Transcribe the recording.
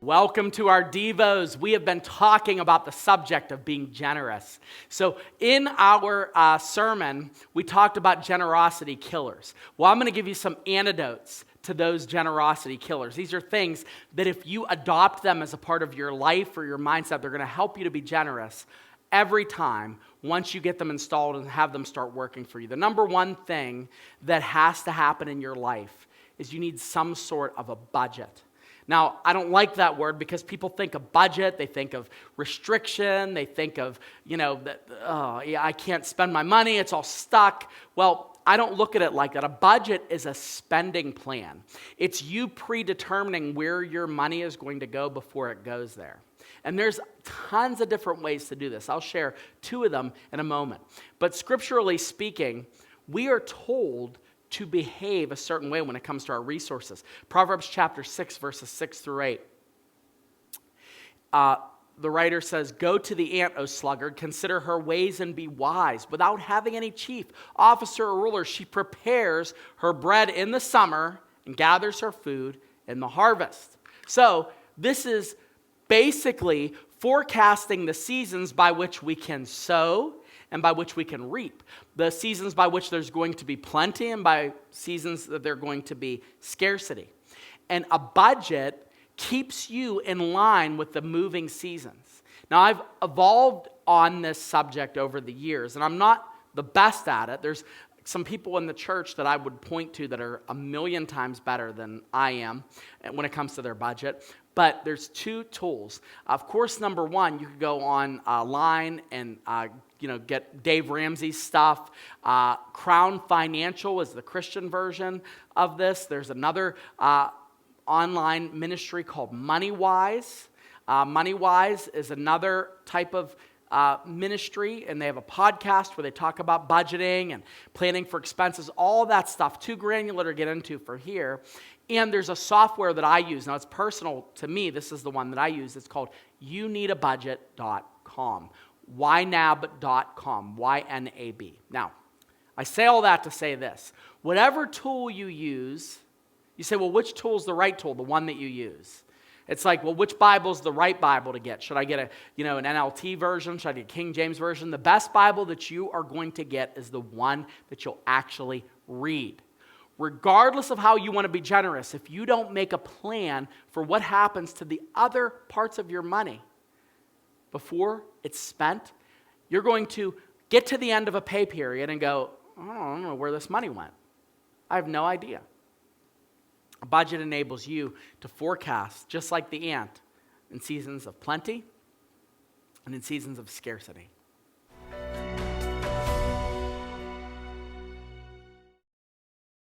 Welcome to our Devos. We have been talking about the subject of being generous. So in our sermon, we talked about generosity killers. Well, I'm going to give you some antidotes to those generosity killers. These are things that if you adopt them as a part of your life or your mindset, they're going to help you to be generous every time once you get them installed and have them start working for you. The number one thing that has to happen in your life is you need some sort of a budget. Now, I don't like that word because people think of budget, they think of restriction, they think of, I can't spend my money, it's all stuck. Well, I don't look at it like that. A budget is a spending plan. It's you predetermining where your money is going to go before it goes there. And there's tons of different ways to do this. I'll share two of them in a moment. But scripturally speaking, we are told to behave a certain way when it comes to our resources. Proverbs chapter 6, verses 6 through 8. The writer says, "Go to the ant, O sluggard, consider her ways and be wise. Without having any chief, officer, or ruler, she prepares her bread in the summer and gathers her food in the harvest." So this is basically forecasting the seasons by which we can sow and by which we can reap. The seasons by which there's going to be plenty and by seasons that there's going to be scarcity. And a budget keeps you in line with the moving seasons. Now, I've evolved on this subject over the years, and I'm not the best at it. There's some people in the church that I would point to that are a million times better than I am when it comes to their budget. But there's two tools. Of course, number one, you could go online and get Dave Ramsey's stuff. Crown Financial is the Christian version of this. There's another online ministry called MoneyWise. MoneyWise is another type of ministry, and they have a podcast where they talk about budgeting and planning for expenses, all that stuff, too granular to get into for here. And there's a software that I use. Now, it's personal to me. This is the one that I use. It's called younneedabudget.com. ynab.com, Y-N-A-B. Now, I say all that to say this. Whatever tool you use, you say, well, which tool is the right tool, the one that you use? It's like, well, which Bible is the right Bible to get? Should I get an NLT version? Should I get a King James version? The best Bible that you are going to get is the one that you'll actually read. Regardless of how you want to be generous, if you don't make a plan for what happens to the other parts of your money before it's spent, you're going to get to the end of a pay period and go, I don't know where this money went. I have no idea. A budget enables you to forecast, just like the ant, in seasons of plenty and in seasons of scarcity.